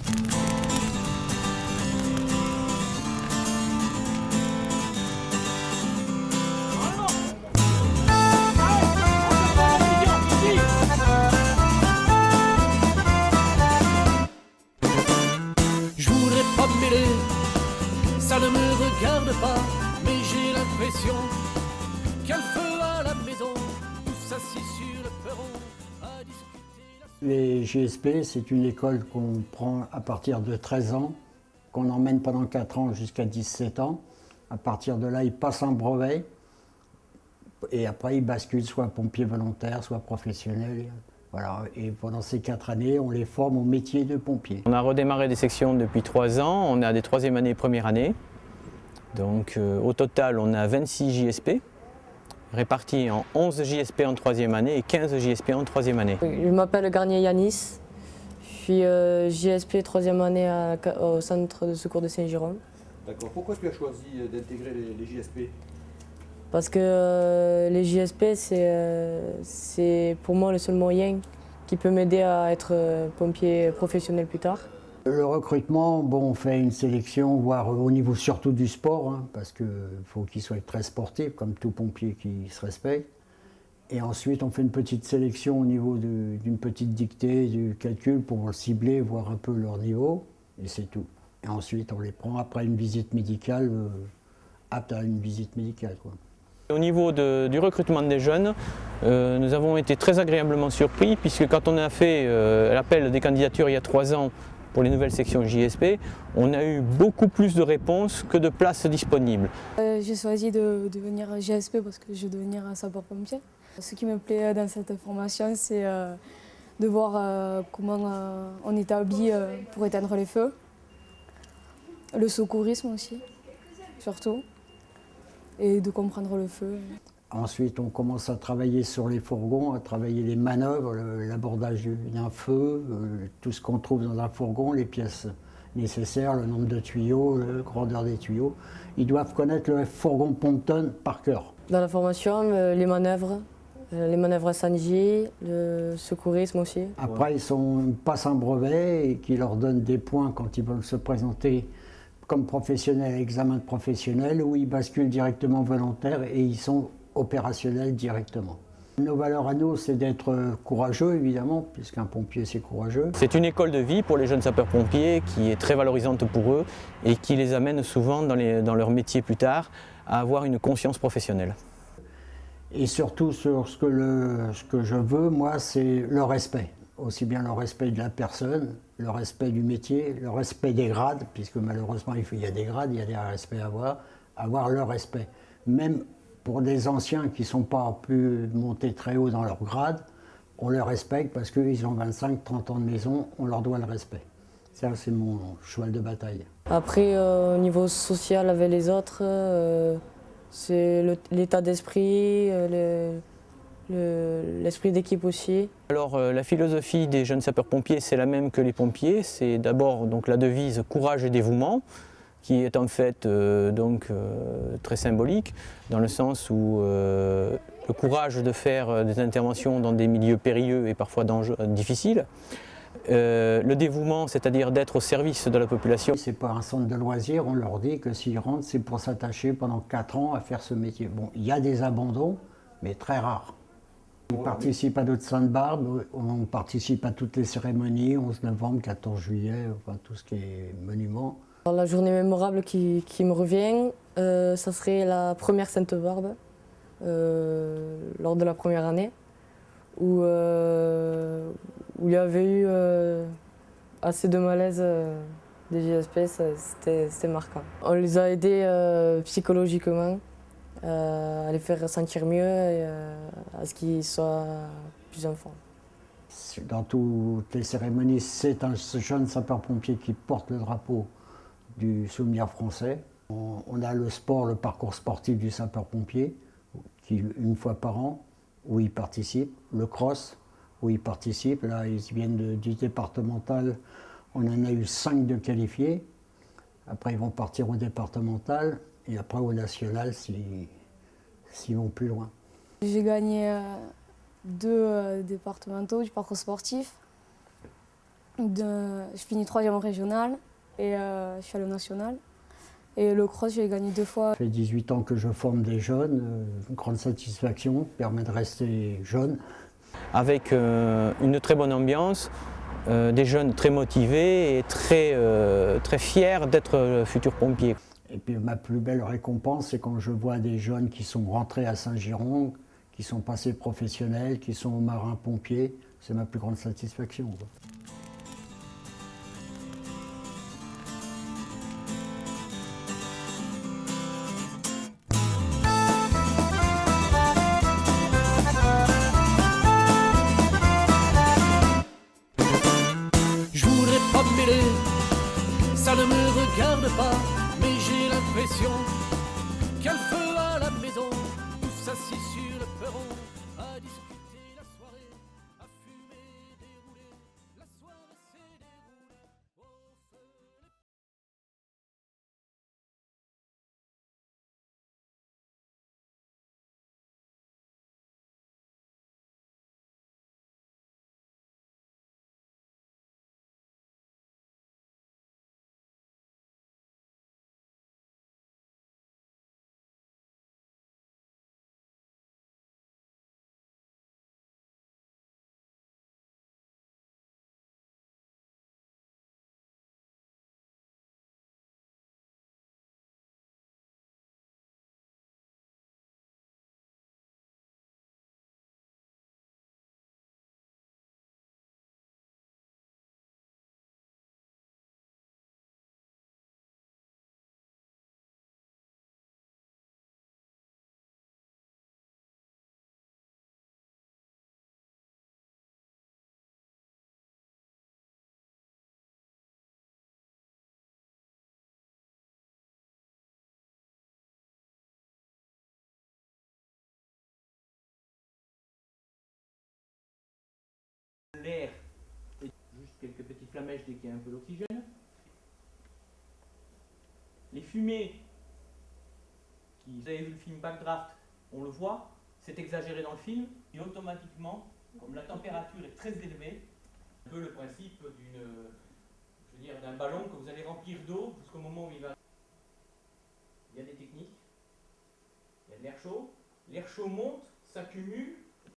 Je voudrais pas me mêler, ça ne me regarde pas, mais j'ai l'impression qu'il y a le feu à la maison, tous assis sur le perron à discuter. Les JSP, c'est une école qu'on prend à partir de 13 ans, qu'on emmène pendant 4 ans jusqu'à 17 ans. À partir de là, ils passent un brevet et après ils basculent soit pompier volontaire, soit professionnel. Voilà. Et pendant ces 4 années, on les forme au métier de pompier. On a redémarré des sections depuis 3 ans, on a des 3e année et première année. Donc au total, on a 26 JSP, répartis en 11 JSP en 3e année et 15 JSP en 3e année. Je m'appelle Garnier Yanis, je suis JSP 3e année au centre de secours de Saint-Jérôme. D'accord. Pourquoi tu as choisi d'intégrer les JSP? Parce que les JSP, c'est pour moi le seul moyen qui peut m'aider à être pompier professionnel plus tard. Le recrutement, bon, on fait une sélection, voire au niveau surtout du sport, hein, parce qu'il faut qu'il soit très sportif, comme tout pompier qui se respecte. Et ensuite, on fait une petite sélection au niveau d'une petite dictée, du calcul pour cibler, voir un peu leur niveau, et c'est tout. Et ensuite, on les prend après une visite médicale, apte à une visite médicale, quoi. Au niveau du recrutement des jeunes, nous avons été très agréablement surpris puisque quand on a fait l'appel des candidatures il y a 3 ans pour les nouvelles sections JSP, on a eu beaucoup plus de réponses que de places disponibles. J'ai choisi de devenir JSP parce que je veux devenir un sapeur-pompier. Ce qui me plaît dans cette formation, c'est de voir comment on établit pour éteindre les feux, le secourisme aussi, surtout, et de comprendre le feu. Ensuite, on commence à travailler sur les fourgons, à travailler les manœuvres, l'abordage d'un feu, tout ce qu'on trouve dans un fourgon, les pièces nécessaires, le nombre de tuyaux, la grandeur des tuyaux. Ils doivent connaître le fourgon pompe-tonne par cœur. Dans la formation, les manœuvres incendie, le secourisme aussi. Après, ils passent un brevet et qui leur donne des points quand ils veulent se présenter comme professionnels à l'examen de professionnel, où ils basculent directement volontaire et ils sont opérationnels directement. Nos valeurs à nous, c'est d'être courageux, évidemment, puisqu'un pompier, c'est courageux. C'est une école de vie pour les jeunes sapeurs-pompiers qui est très valorisante pour eux et qui les amène souvent dans leur métier plus tard à avoir une conscience professionnelle. Et surtout, sur ce que je veux, moi, c'est le respect. Aussi bien le respect de la personne, le respect du métier, le respect des grades, puisque malheureusement il y a des grades, il y a des respects à avoir le respect. Même pour des anciens qui ne sont pas pu monter très haut dans leur grade, on les respecte parce qu'ils ont 25-30 ans de maison, on leur doit le respect. Ça, c'est mon cheval de bataille. Après, au niveau social avec les autres, c'est l'état d'esprit, l'esprit d'équipe aussi. Alors la philosophie des jeunes sapeurs-pompiers, c'est la même que les pompiers. C'est d'abord donc la devise courage et dévouement, qui est en fait très symbolique, dans le sens où le courage de faire des interventions dans des milieux périlleux et parfois difficiles. Le dévouement, c'est-à-dire d'être au service de la population. C'est pas un centre de loisirs, on leur dit que s'ils rentrent, c'est pour s'attacher pendant 4 ans à faire ce métier. Bon, il y a des abandons, mais très rares. On participe à d'autres Sainte-Barbe, on participe à toutes les cérémonies, 11 novembre, 14 juillet, enfin tout ce qui est monument. Alors, la journée mémorable qui me revient, ça serait la première Sainte-Barbe, lors de la première année, où il y avait eu assez de malaise des JSP, c'était marquant. On les a aidés psychologiquement, à les faire sentir mieux et à ce qu'ils soient plus en forme. Dans toutes les cérémonies, c'est un jeune sapeur-pompier qui porte le drapeau du souvenir français. On a le sport, le parcours sportif du sapeur-pompier, qui une fois par an, où il participe. Le cross, où il participe. Là, ils viennent du départemental. On en a eu 5 de qualifiés. Après, ils vont partir au départemental. Et après au national s'ils vont plus loin. J'ai gagné 2 départementaux du parcours sportif. Je finis 3e en régional et je suis allée au national. Et le cross, j'ai gagné 2 fois. Ça fait 18 ans que je forme des jeunes, une grande satisfaction, permet de rester jeune. Avec une très bonne ambiance, des jeunes très motivés et très fiers d'être futurs pompiers. Et puis ma plus belle récompense, c'est quand je vois des jeunes qui sont rentrés à Saint-Giron, qui sont passés professionnels, qui sont marins-pompiers. C'est ma plus grande satisfaction. Je voudrais pas me mêler, ça ne me regarde pas, mais j'ai l'impression qu'il y a le feu à la maison, tous assis sur le perron, à discuter la soirée, à fumer, dérouler, la soirée s'est déroulée au feu. L'air et juste quelques petits flamèches dès qu'il y a un peu d'oxygène. Les fumées, vous avez vu le film Backdraft, on le voit, c'est exagéré dans le film, et automatiquement, comme la température est très élevée, un peu le principe d'un ballon que vous allez remplir d'eau jusqu'au moment où il va. Il y a des techniques, il y a de l'air chaud monte, s'accumule,